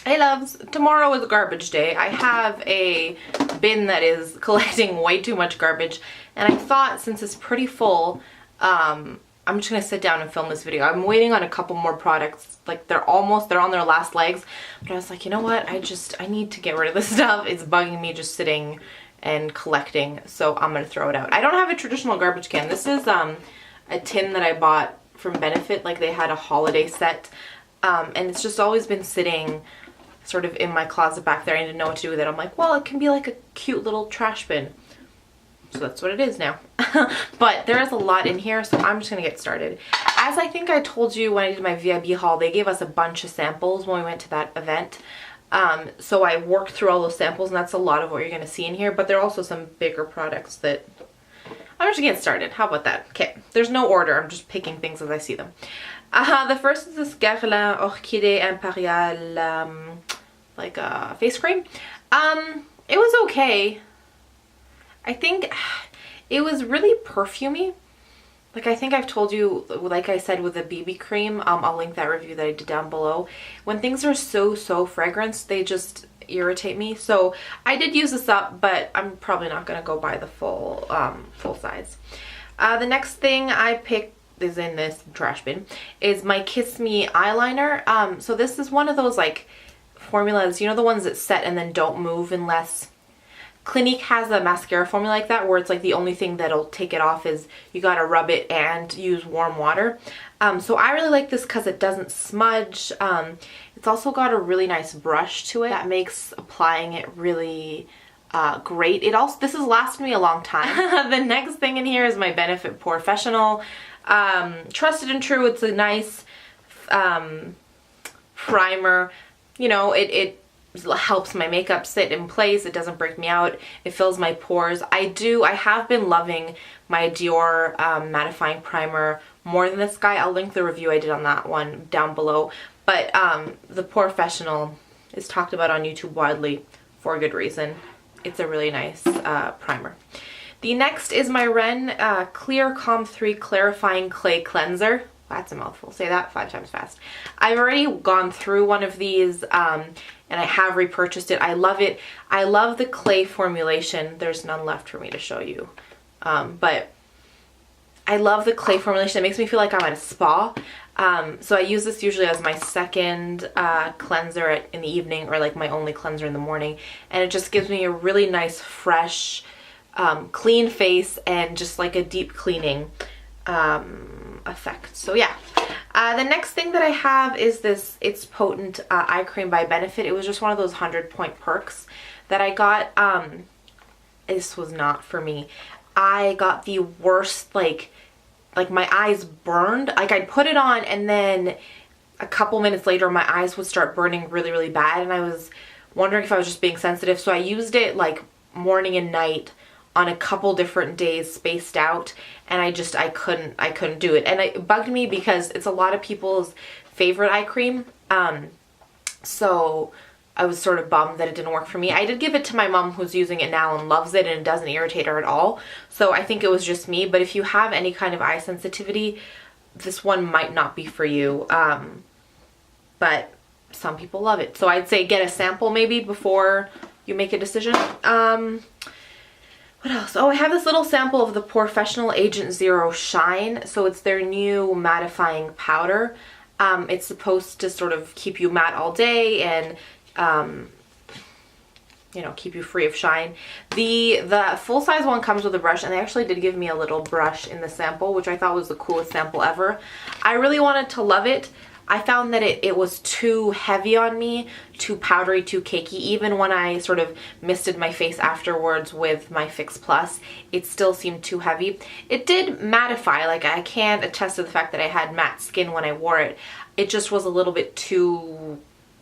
Hey loves, tomorrow is garbage day. I have a bin that is collecting way too much garbage, and I thought since it's pretty full, I'm just gonna sit down and film this video. I'm waiting on a couple more products. Like they're on their last legs, but I was like, you know what? I need to get rid of this stuff. It's bugging me just sitting and collecting, so I'm gonna throw it out. I don't have a traditional garbage can. This is a tin that I bought from Benefit. Like they had a holiday set, and it's just always been sitting sort of in my closet back there. I didn't know what to do with it. I'm like, well, it can be like a cute little trash bin. So that's what it is now. But there is a lot in here, so I'm just gonna get started. As I think I told you when I did my VIB haul, they gave us a bunch of samples when we went to that event. So I worked through all those samples, and that's a lot of what you're gonna see in here, but there are also some bigger products that I'm just getting started. How about that? Okay, there's no order. I'm just picking things as I see them. The first is this Guerlain Orchide Imperiale like a face cream. It was okay. I think it was really perfumey. Like I think I've told you, like I said with the BB cream, I'll link that review that I did down below. When things are so fragrance, they just irritate me. So I did use this up, but I'm probably not gonna go buy the full size. The next thing I picked is in this trash bin is my Kiss Me eyeliner. So this is one of those like formulas, you know, the ones that set and then don't move unless Clinique has a mascara formula like that, where it's like the only thing that'll take it off is you gotta rub it and use warm water. So I really like this because it doesn't smudge. It's also got a really nice brush to it that makes applying it really great. This has lasted me a long time. The next thing in here is my Benefit Porefessional. Trusted and true. It's a nice primer. You know, it helps my makeup sit in place. It doesn't break me out. It fills my pores. I have been loving my Dior mattifying primer more than this guy. I'll link the review I did on that one down below. But the Porefessional is talked about on YouTube widely for a good reason. It's a really nice primer. The next is my Ren Clear Calm 3 Clarifying Clay Cleanser. That's a mouthful. Say that 5 times fast. I've already gone through one of these and I have repurchased it. I love it. I love the clay formulation. There's none left for me to show you. But I love the clay formulation. It makes me feel like I'm at a spa. So I use this usually as my second cleanser in the evening, or like my only cleanser in the morning. And it just gives me a really nice, fresh, clean face and just like a deep cleaning effect. So yeah. The next thing that I have is this It's Potent eye cream by Benefit. It was just one of those 100-point perks that I got. This was not for me. I got the worst, like my eyes burned. Like I'd put it on and then a couple minutes later my eyes would start burning really bad, and I was wondering if I was just being sensitive. So I used it like morning and night on a couple different days spaced out, and I couldn't do it. And it bugged me because it's a lot of people's favorite eye cream. So I was sort of bummed that it didn't work for me. I did give it to my mom, who's using it now and loves it, and it doesn't irritate her at all. So I think it was just me, but if you have any kind of eye sensitivity, this one might not be for you. But some people love it. So I'd say get a sample maybe before you make a decision. What else? Oh, I have this little sample of the Porefessional Agent Zero Shine. So it's their new mattifying powder. It's supposed to sort of keep you matte all day and you know, keep you free of shine. The full-size one comes with a brush, and they actually did give me a little brush in the sample, which I thought was the coolest sample ever. I really wanted to love it. I found that it was too heavy on me, too powdery, too cakey. Even when I sort of misted my face afterwards with my Fix Plus, it still seemed too heavy. It did mattify. Like, I can't attest to the fact that I had matte skin when I wore it. It just was a little bit too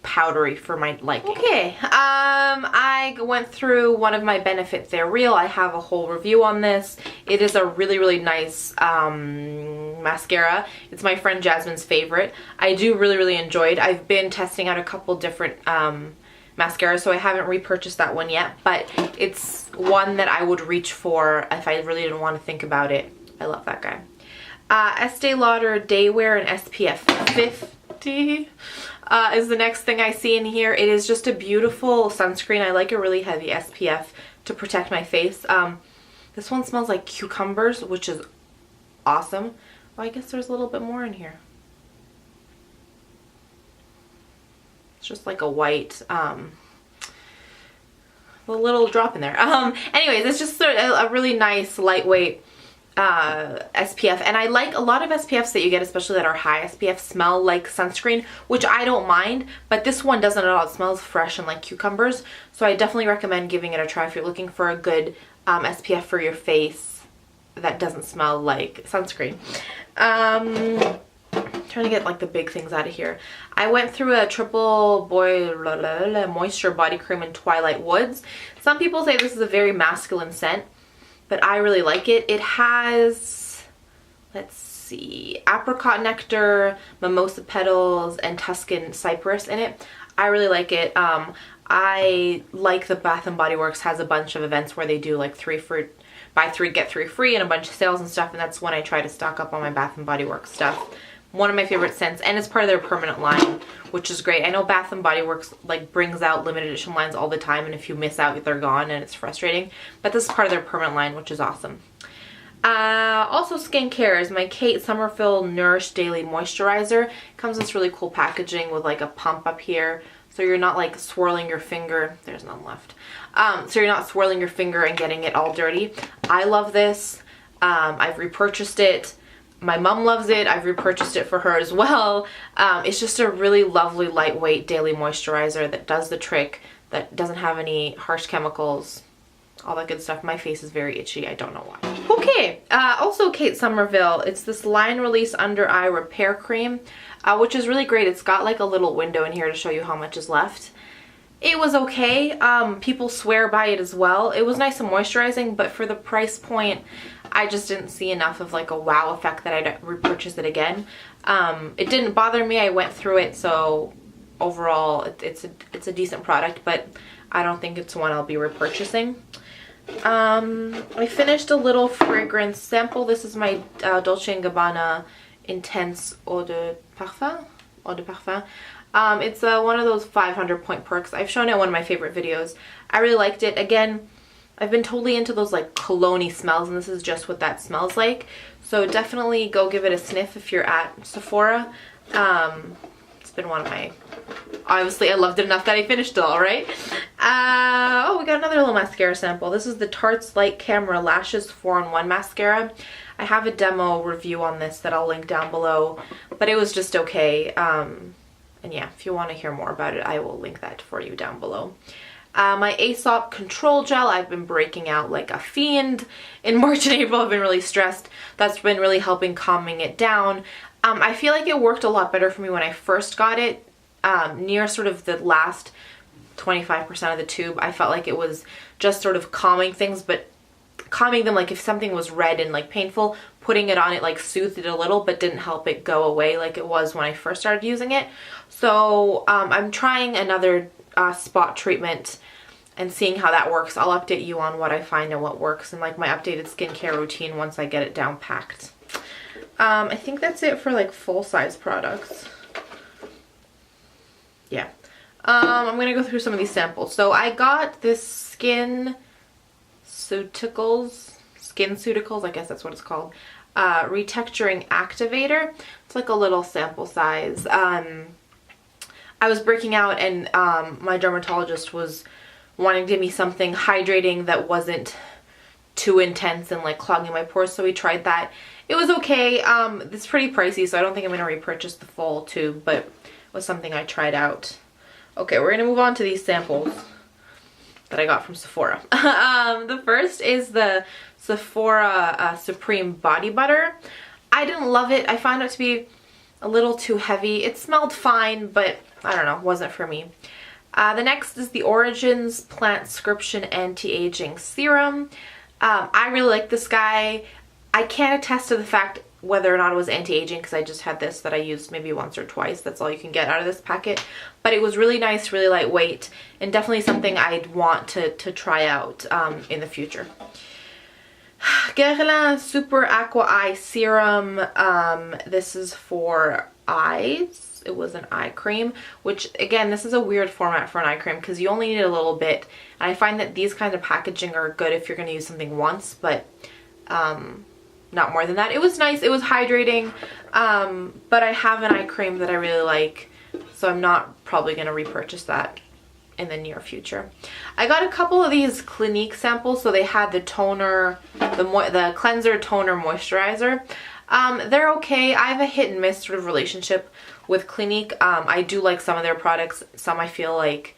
powdery for my liking. Okay, I went through one of my Benefit They're Real. I have a whole review on this. It is a really nice mascara. It's my friend Jasmine's favorite. I do really enjoy it. I've been testing out a couple different mascaras, so I haven't repurchased that one yet, but it's one that I would reach for if I really didn't want to think about it. I love that guy. Estee Lauder Day Wear and SPF 50. is the next thing I see in here. It is just a beautiful sunscreen. I like a really heavy SPF to protect my face. This one smells like cucumbers, which is awesome. Well, I guess there's a little bit more in here. It's just like a white, a little drop in there. Anyways, it's just a really nice, lightweight SPF, and I like a lot of SPFs that you get, especially that are high SPF, smell like sunscreen, which I don't mind, but this one doesn't at all. It smells fresh and like cucumbers, so I definitely recommend giving it a try if you're looking for a good SPF for your face that doesn't smell like sunscreen. Trying to get like the big things out of here. I went through a triple moisture body cream in Twilight Woods. Some people say this is a very masculine scent, but I really like it. It has, let's see, apricot nectar, mimosa petals, and Tuscan cypress in it. I really like it. I like the Bath & Body Works has a bunch of events where they do like buy 3 get 3 free and a bunch of sales and stuff, and that's when I try to stock up on my Bath & Body Works stuff. One of my favorite scents, and it's part of their permanent line, which is great. I know Bath & Body Works like brings out limited edition lines all the time, and if you miss out, they're gone, and it's frustrating. But this is part of their permanent line, which is awesome. Also skincare is my Kate Sommerville Nourish Daily Moisturizer. It comes in this really cool packaging with like a pump up here, so you're not like swirling your finger. There's none left. So you're not swirling your finger and getting it all dirty. I love this. I've repurchased it. My mom loves it. I've repurchased it for her as well. It's just a really lovely, lightweight daily moisturizer that does the trick, that doesn't have any harsh chemicals, all that good stuff. My face is very itchy. I don't know why. Okay, also Kate Sommerville. It's this Line Release Under Eye Repair Cream, which is really great. It's got like a little window in here to show you how much is left. It was okay. People swear by it as well. It was nice and moisturizing, but for the price point, I just didn't see enough of like a wow effect that I'd repurchase it again. It didn't bother me. I went through it, so overall it's a decent product, but I don't think it's one I'll be repurchasing. I finished a little fragrance sample. This is my Dolce & Gabbana Intense Eau de Parfum. It's one of those 500 point perks. I've shown it in one of my favorite videos. I really liked it. Again, I've been totally into those like cologne-y smells, and this is just what that smells like. So definitely go give it a sniff if you're at Sephora. It's been one of my... Obviously, I loved it enough that I finished it all, right? Oh, we got another little mascara sample. This is the Tarte's Light Camera Lashes 4-in-1 Mascara. I have a demo review on this that I'll link down below, but it was just okay. And yeah, if you want to hear more about it, I will link that for you down below. My Aesop Control Gel, I've been breaking out like a fiend. In March and April, I've been really stressed. That's been really helping calming it down. I feel like it worked a lot better for me when I first got it. Near sort of the last 25% of the tube, I felt like it was just sort of calming things, but calming them, like if something was red and like painful, putting it on it like soothed it a little, but didn't help it go away like it was when I first started using it. So I'm trying another spot treatment and seeing how that works. I'll update you on what I find and what works, and like my updated skincare routine once I get it down packed. I think that's it for like full-size products. Yeah. I'm gonna go through some of these samples. So I got this Skinseuticals, I guess that's what it's called, Retexturing Activator. It's like a little sample size. I was breaking out, and my dermatologist was wanting to give me something hydrating that wasn't too intense and like clogging my pores, so we tried that. It was okay. It's pretty pricey, so I don't think I'm going to repurchase the full tube, but it was something I tried out. Okay, we're going to move on to these samples that I got from Sephora. The first is the Sephora Supreme Body Butter. I didn't love it. I found it to be a little too heavy. It smelled fine, but I don't know, wasn't for me. The next is the Origins Plantscription Anti-Aging Serum. I really like this guy. I can't attest to the fact whether or not it was anti-aging because I just had this that I used maybe once or twice. That's all you can get out of this packet. But it was really nice, really lightweight, and definitely something I'd want to try out in the future. Guerlain Super Aqua Eye Serum. This is for eyes. It was an eye cream, which again, this is a weird format for an eye cream because you only need a little bit. And I find that these kinds of packaging are good if you're going to use something once, but not more than that. It was nice. It was hydrating, but I have an eye cream that I really like, so I'm not probably going to repurchase that in the near future. I got a couple of these Clinique samples. So they had the toner, the cleanser, toner, moisturizer. They're okay. I have a hit and miss sort of relationship with Clinique. I do like some of their products. Some I feel like,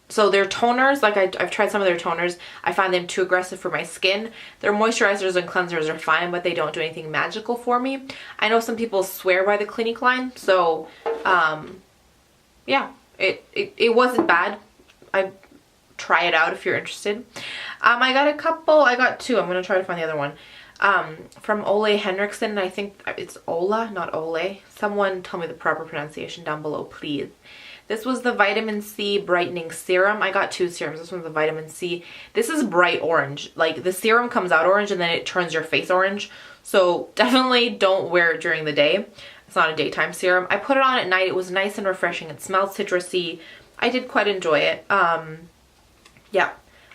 so their toners, like I've tried some of their toners. I find them too aggressive for my skin. Their moisturizers and cleansers are fine, but they don't do anything magical for me. I know some people swear by the Clinique line, so yeah, it wasn't bad. I try it out if you're interested. I got two. I'm gonna try to find the other one. From Ole Henriksen. I think it's Ola, not Ole. Someone tell me the proper pronunciation down below, please. This was the vitamin C brightening serum. I got two serums. This one's the vitamin C. This is bright orange. Like the serum comes out orange and then it turns your face orange. So definitely don't wear it during the day. It's not a daytime serum. I put it on at night. It was nice and refreshing. It smelled citrusy. I did quite enjoy it. Yeah.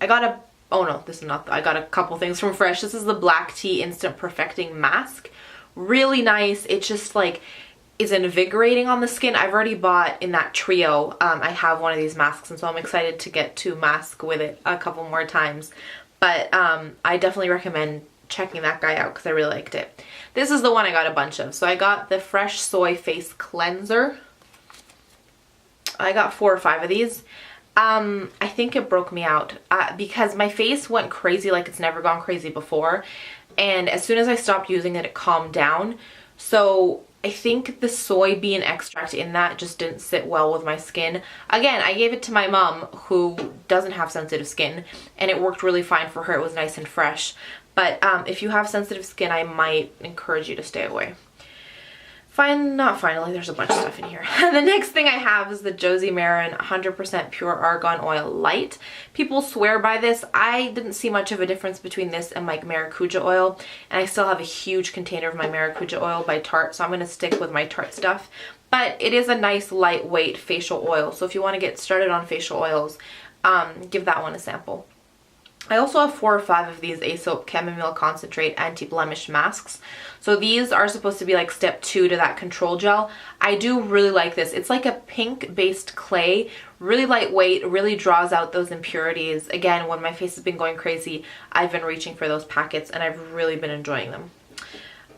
I got a couple things from Fresh. This is the Black Tea Instant Perfecting Mask. Really nice. It just like is invigorating on the skin. I've already bought in that trio. I have one of these masks, and so I'm excited to get to mask with it a couple more times. But I definitely recommend checking that guy out because I really liked it. This is the one I got a bunch of. So I got the Fresh Soy Face Cleanser. I got 4 or 5 of these. I think it broke me out because my face went crazy like it's never gone crazy before. And as soon as I stopped using it, it calmed down. So I think the soybean extract in that just didn't sit well with my skin. Again, I gave it to my mom who doesn't have sensitive skin, and it worked really fine for her. It was nice and fresh. But if you have sensitive skin, I might encourage you to stay away. Not finally, there's a bunch of stuff in here. The next thing I have is the Josie Maran 100% Pure Argan Oil Light. People swear by this. I didn't see much of a difference between this and my Maracuja oil, and I still have a huge container of my Maracuja oil by Tarte, so I'm going to stick with my Tarte stuff. But it is a nice lightweight facial oil, so if you want to get started on facial oils, give that one a sample. I also have 4 or 5 of these Aesop Chamomile Concentrate Anti-Blemish Masks. So these are supposed to be like step 2 to that control gel. I do really like this. It's like a pink-based clay, really lightweight, really draws out those impurities. Again, when my face has been going crazy, I've been reaching for those packets and I've really been enjoying them.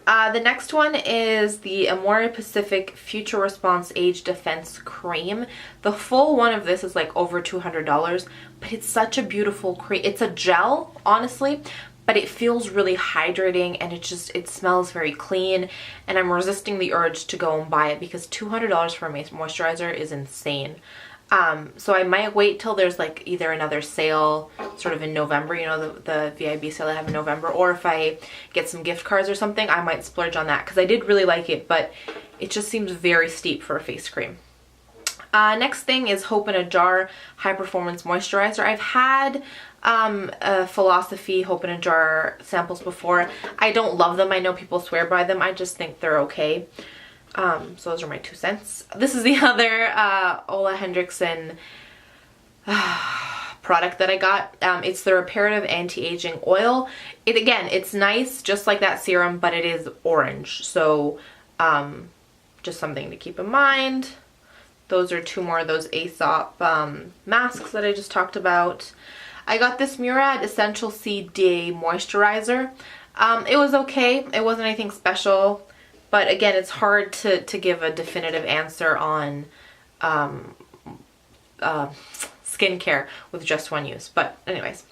The next one is the Amore Pacific Future Response Age Defense Cream. The full one of this is like over $200, but it's such a beautiful cream. It's a gel, honestly, but it feels really hydrating and it smells very clean, and I'm resisting the urge to go and buy it because $200 for a moisturizer is insane. So I might wait till there's like either another sale sort of in November, you know, the VIB sale I have in November, or if I get some gift cards or something, I might splurge on that because I did really like it, but it just seems very steep for a face cream. Next thing is Hope in a Jar High Performance Moisturizer. I've had a Philosophy Hope in a Jar samples before. I don't love them. I know people swear by them. I just think they're okay. So those are my 2 cents. This is the other Ole Henriksen product that I got. It's the Reparative Anti-Aging Oil. Again, it's nice, just like that serum, but it is orange. So just something to keep in mind. Those are 2 more of those Aesop masks that I just talked about. I got this Murad Essential C Day Moisturizer. It was okay. It wasn't anything special. But again, it's hard to give a definitive answer on skincare with just one use. But anyways,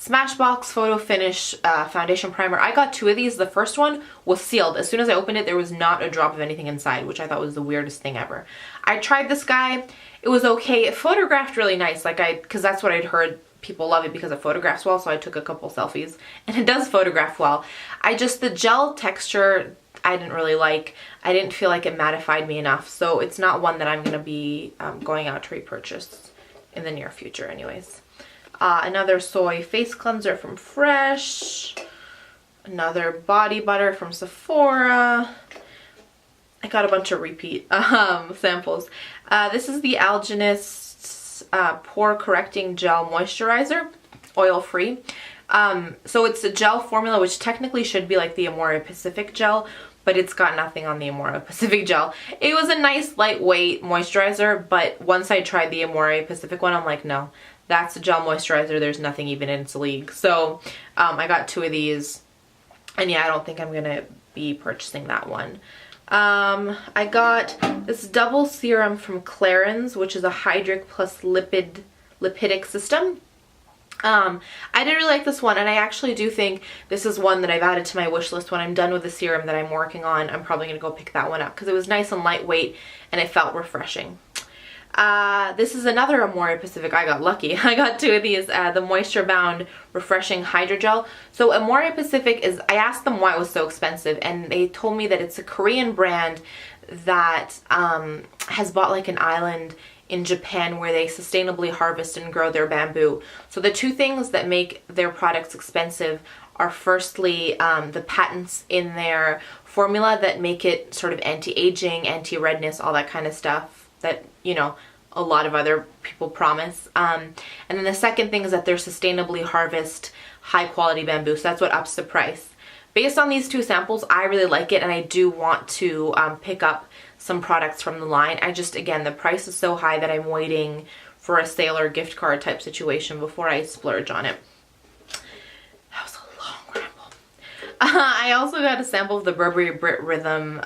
Smashbox Photo Finish Foundation Primer. I got 2 of these. The first one was sealed. As soon as I opened it, there was not a drop of anything inside, which I thought was the weirdest thing ever. I tried this guy. It was okay. It photographed really nice, because that's what I'd heard. People love it because it photographs well, so I took a couple selfies, and it does photograph well. The gel texture I didn't really like. I didn't feel like it mattified me enough, so it's not one that I'm going to be going out to repurchase in the near future anyways. Another soy face cleanser from Fresh. Another body butter from Sephora. I got a bunch of repeat samples. This is the Algenist Pore Correcting Gel Moisturizer, oil-free. So it's a gel formula, which technically should be like the Amore Pacific gel, but it's got nothing on the Amore Pacific gel. It was a nice lightweight moisturizer, but once I tried the Amore Pacific one, I'm like, no, that's a gel moisturizer. There's nothing even in its league. So I got 2 of these, and yeah, I don't think I'm gonna be purchasing that one. I got this double serum from Clarins, which is a hydric plus lipidic system. I did really like this one, and I actually do think this is one that I've added to my wish list. When I'm done with the serum that I'm working on, I'm probably going to go pick that one up because it was nice and lightweight and it felt refreshing. This is another Amore Pacific. I got lucky. I got 2 of these, the Moisture Bound Refreshing Hydrogel. So Amore Pacific is, I asked them why it was so expensive, and they told me that it's a Korean brand that has bought like an island in Japan where they sustainably harvest and grow their bamboo. So the 2 things that make their products expensive are firstly the patents in their formula that make it sort of anti-aging, anti-redness, all that kind of stuff that, you know, a lot of other people promise. And then the second thing is that they're sustainably harvest high quality bamboo, so that's what ups the price. Based on these 2 samples, I really like it, and I do want to pick up some products from the line. I just, again, the price is so high that I'm waiting for a sale or gift card type situation before I splurge on it. That was a long ramble. I also got a sample of the Burberry Brit Rhythm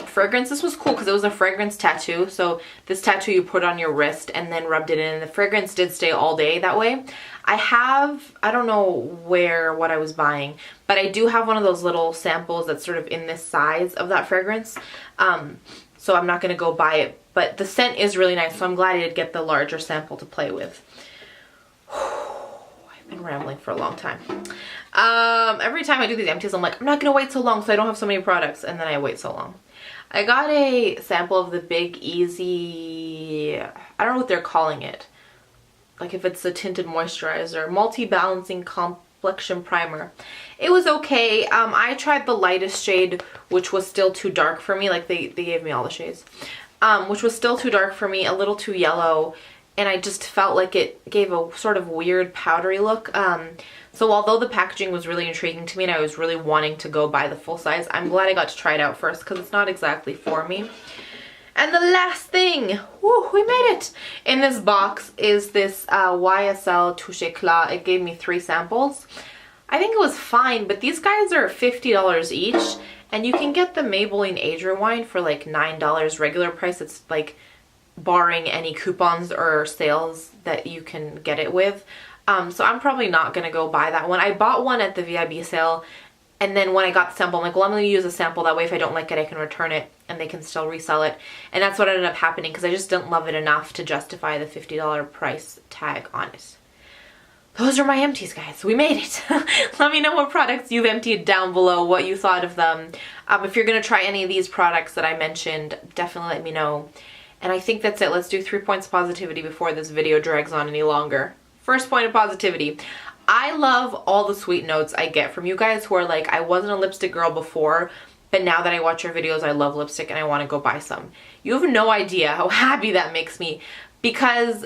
fragrance. This was cool because it was a fragrance tattoo. So this tattoo you put on your wrist and then rubbed it in, and the fragrance did stay all day that way. I don't know what I was buying, but I do have one of those little samples that's sort of in this size of that fragrance. So I'm not going to go buy it, but the scent is really nice, so I'm glad I did get the larger sample to play with. I've been rambling for a long time. Every time I do these empties, I'm like, I'm not going to wait so long so I don't have so many products, and then I wait so long. I got a sample of the Big Easy, I don't know what they're calling it. Like if it's a tinted moisturizer, multi-balancing complexion primer. It was okay. I tried the lightest shade, which was still too dark for me. Like they gave me all the shades, which was still too dark for me, a little too yellow, and I just felt like it gave a sort of weird powdery look. So although the packaging was really intriguing to me and I was really wanting to go buy the full size, I'm glad I got to try it out first because it's not exactly for me. And the last thing, woo, we made it, in this box is this YSL Touche Éclat. It gave me 3 samples. I think it was fine, but these guys are $50 each, and you can get the Maybelline Age Rewind for like $9 regular price. It's like barring any coupons or sales that you can get it with. So I'm probably not going to go buy that one. I bought one at the VIB sale, and then when I got the sample, I'm like, well, I'm going to use a sample. That way if I don't like it, I can return it and they can still resell it. And that's what ended up happening because I just didn't love it enough to justify the $50 price tag on it. Those are my empties, guys. We made it. Let me know what products you've emptied down below, what you thought of them. If you're going to try any of these products that I mentioned, definitely let me know. And I think that's it. Let's do 3 points of positivity before this video drags on any longer. First point of positivity. I love all the sweet notes I get from you guys who are like, I wasn't a lipstick girl before, but now that I watch your videos, I love lipstick and I want to go buy some. You have no idea how happy that makes me, because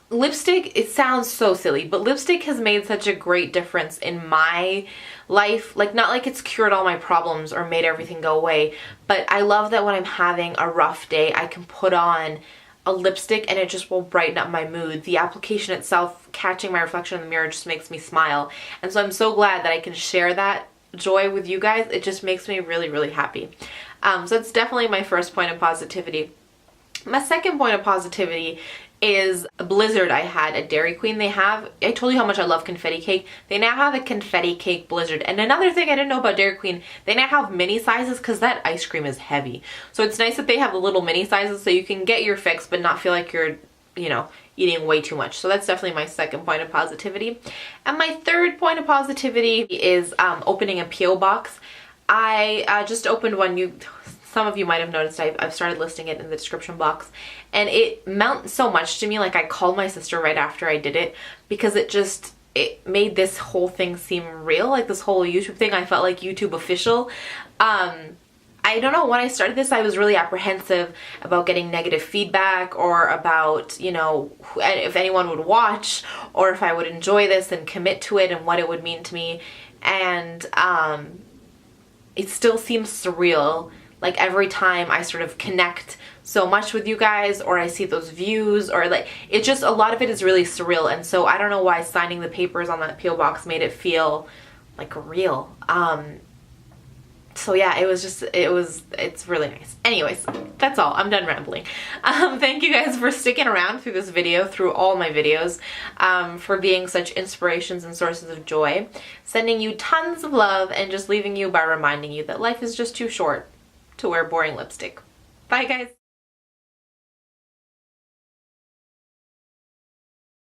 lipstick, it sounds so silly, but lipstick has made such a great difference in my life. Like, not like it's cured all my problems or made everything go away, but I love that when I'm having a rough day, I can put on a lipstick and it just will brighten up my mood. The application itself, catching my reflection in the mirror, just makes me smile. And so I'm so glad that I can share that joy with you guys. It just makes me really, really happy. So it's definitely my first point of positivity. My second point of positivity is a blizzard I had at Dairy Queen. I told you how much I love confetti cake. They now have a confetti cake blizzard. And another thing I didn't know about Dairy Queen, they now have mini sizes because that ice cream is heavy. So it's nice that they have the little mini sizes so you can get your fix but not feel like you're, you know, eating way too much. So that's definitely my second point of positivity. And my third point of positivity is opening a P.O. box. I just opened one. Some of you might have noticed I've started listing it in the description box, and it meant so much to me. Like, I called my sister right after I did it because it made this whole thing seem real, like this whole YouTube thing. I felt like YouTube official. I don't know, when I started this I was really apprehensive about getting negative feedback, or about, you know, if anyone would watch, or if I would enjoy this and commit to it and what it would mean to me. And it still seems surreal, like every time I sort of connect so much with you guys, or I see those views, or like, it just, a lot of it is really surreal. And so I don't know why signing the papers on that P.O. box made it feel like real. So yeah, it's really nice. Anyways, that's all. I'm done rambling. Thank you guys for sticking around through this video, through all my videos, for being such inspirations and sources of joy. Sending you tons of love, and just leaving you by reminding you that life is just too short to wear boring lipstick. Bye guys.